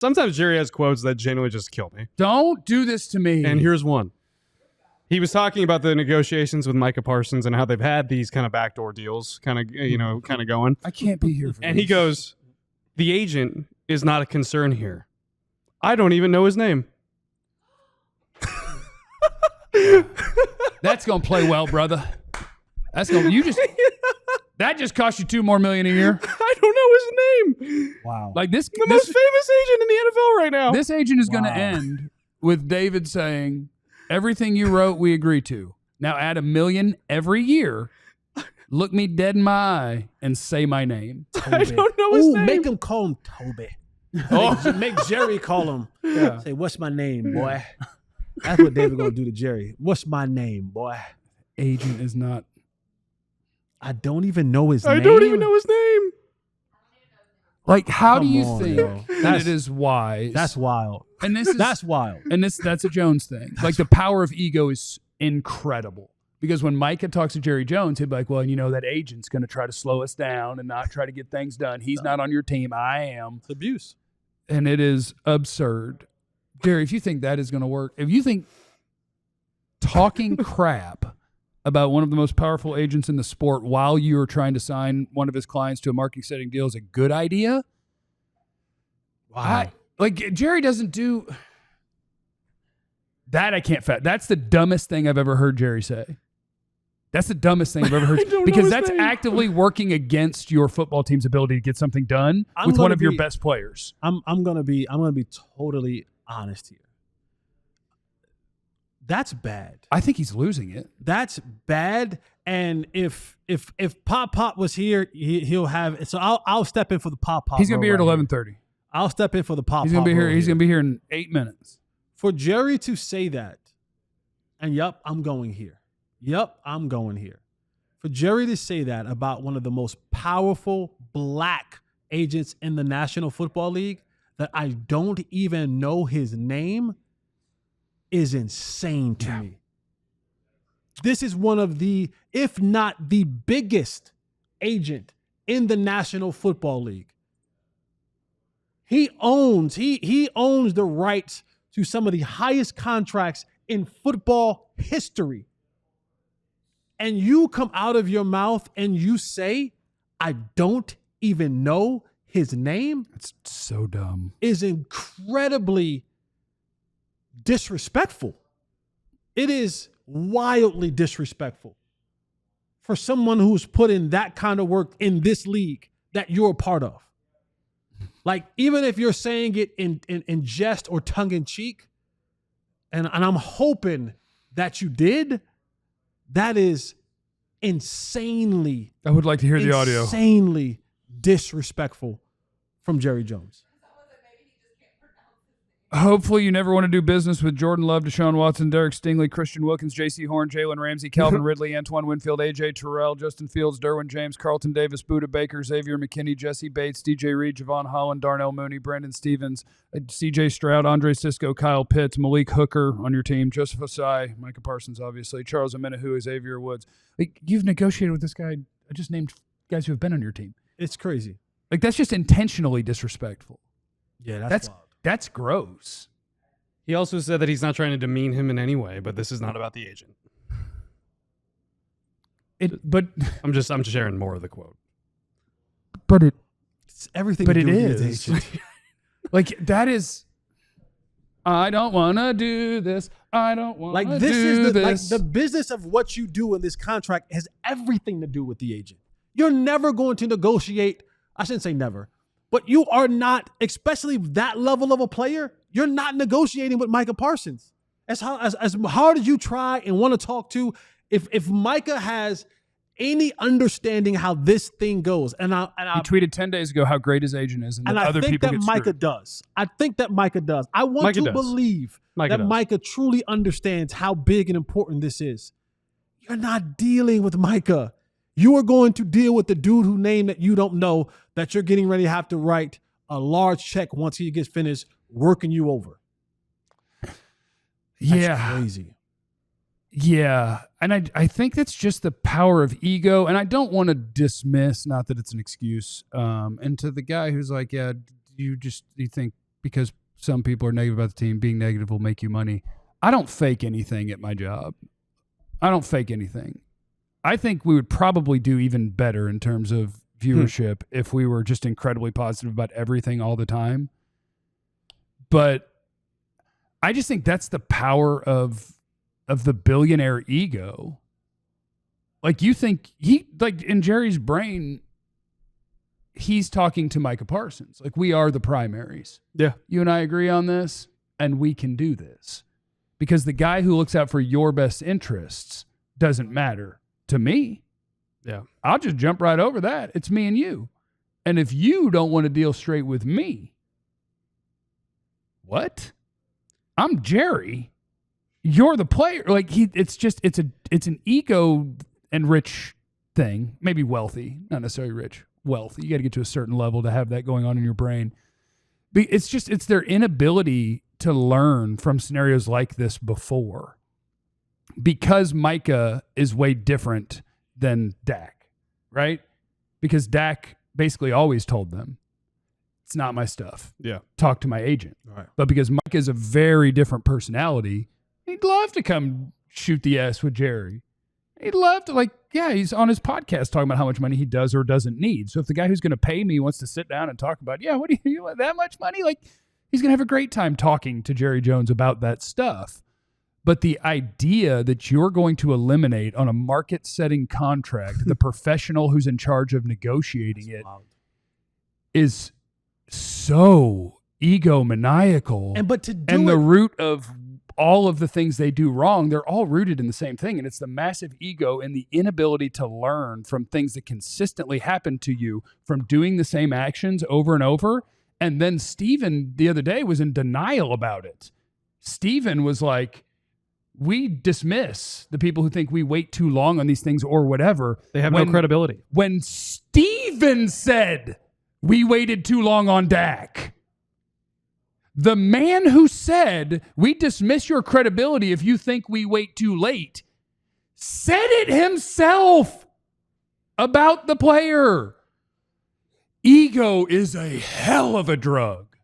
Sometimes Jerry has quotes that genuinely just kill me. Don't do this to me. And here's one. He was talking about the negotiations with Micah Parsons and how they've had these kind of backdoor deals kind of going. I can't be here for And this. he goes, the agent is not a concern here. I don't even know his name. That's going to play well, brother. That just cost you $2 million more a year. I don't know his name. Wow. Like this, The most famous agent in the NFL right now. this agent is going to end with David saying, everything you wrote, we agree to. Now add $1 million every year. Look me dead in my eye and say my name. I don't know his name. Make him call him Toby. Make Jerry call him. Yeah. Say, what's my name, boy? That's what David gonna do to Jerry. What's my name, boy? Agent is not. I don't even know his name. I don't even know his name. Like, how do Come you on, think yo. that it is wise? That's wild. And this is That's wild. And that's a Jones thing. Like the power of ego is incredible. Because when Micah talks to Jerry Jones, he'd be like, well, that agent's going to try to slow us down and not try to get things done. He's not on your team. I am. It's abuse. And it is absurd. Jerry, if you think that is going to work, if you think talking crap about one of the most powerful agents in the sport while you are trying to sign one of his clients to a marketing setting deal is a good idea, Wow. Jerry doesn't do that. I can't That's the dumbest thing I've ever heard Jerry say. That's the dumbest thing I've ever heard. I don't know Because his that's name. actively working against your football team's ability to get something done I'm with one gonna of your be- best players. I'm gonna be totally honest here. That's bad. I think he's losing it. That's bad. And if Pop was here, he'll have. So I'll step in for the Pop. He's going to be here at right 11:30. I'll step in for the Pop. He's going to be here. He's going to be here in 8 minutes. For Jerry to say that, and yup, I'm going here. Yup, I'm going here. For Jerry to say that about one of the most powerful black agents in the National Football League, that I don't even know his name, is insane to me. This is one of the, if not the biggest agent in the National Football League. He owns the rights to some of the highest contracts in football history. And you come out of your mouth and you say, I don't even know his name, It's so dumb. is incredibly disrespectful. It is wildly disrespectful for someone who's put in that kind of work in this league that you're a part of. Like, even if you're saying it in jest or tongue in cheek, and I'm hoping that you did, that is insanely, I would like to hear the audio. insanely disrespectful from Jerry Jones. Hopefully you never want to do business with Jordan Love, Deshaun Watson, Derek Stingley, Christian Wilkins, J.C. Horn, Jalen Ramsey, Calvin Ridley, Antoine Winfield, A.J. Terrell, Justin Fields, Derwin James, Carlton Davis, Buda Baker, Xavier McKinney, Jesse Bates, DJ Reed, Javon Holland, Darnell Mooney, Brandon Stevens, C.J. Stroud, Andre Sisco, Kyle Pitts, Malik Hooker on your team, Joseph Osai, Micah Parsons, obviously, Charles Omenihu, Xavier Woods. Like, you've negotiated with this guy. I just named guys who have been on your team. It's crazy. Like, that's just intentionally disrespectful. Yeah, That's wild. That's gross. He also said that he's not trying to demean him in any way, but this is not about the agent. But I'm just sharing more of the quote. It's everything. But to it do with is. his agent. Like, that is, I don't want to do this. I don't want Like, to this do is this. the business of what you do in this contract has everything to do with the agent. You're never going to negotiate. I shouldn't say never, but you are not, especially that level of a player, you're not negotiating with Micah Parsons. As hard as you try and want to talk to, if Micah has any understanding how this thing goes, and he tweeted 10 days ago how great his agent is, and that I other think people that get Micah screwed. does. I think that Micah does. I want Micah to does. believe Micah that does. Micah truly understands how big and important this is. You're not dealing with Micah. You are going to deal with the dude whose name that you don't know, that you're getting ready to have to write a large check once he gets finished working you over. That's Yeah. crazy. Yeah. And I think that's just the power of ego. And I don't want to dismiss, not that it's an excuse, and to the guy who's like, yeah, you think because some people are negative about the team. Being negative will make you money. I don't fake anything at my job. I don't fake anything. I think we would probably do even better in terms of viewership if we were just incredibly positive about everything all the time. But I just think that's the power of the billionaire ego. Like, you think in Jerry's brain, he's talking to Micah Parsons. Like, we are the primaries. Yeah. You and I agree on this, and we can do this. Because the guy who looks out for your best interests doesn't matter to me. Yeah. I'll just jump right over that. It's me and you. And if you don't want to deal straight with me, what? I'm Jerry. You're the player. Like, it's an ego and rich thing. Maybe wealthy, not necessarily rich. Wealthy. You got to get to a certain level to have that going on in your brain. It's their inability to learn from scenarios like this before. Because Micah is way different than Dak, right? Because Dak basically always told them, it's not my stuff. Yeah. Talk to my agent. Right. But because Micah is a very different personality, he'd love to come shoot the ass with Jerry. He'd love to, he's on his podcast talking about how much money he does or doesn't need. So if the guy who's going to pay me wants to sit down and talk about, what do you want that much money? Like, he's going to have a great time talking to Jerry Jones about that stuff. But the idea that you're going to eliminate on a market-setting contract the professional who's in charge of negotiating it is so egomaniacal. And the root of all of the things they do wrong, they're all rooted in the same thing. And it's the massive ego and the inability to learn from things that consistently happen to you from doing the same actions over and over. And then Steven the other day was in denial about it. Steven was like, we dismiss the people who think we wait too long on these things or whatever. They have no credibility. When Steven said we waited too long on Dak, the man who said we dismiss your credibility if you think we wait too late said it himself about the player. Ego is a hell of a drug.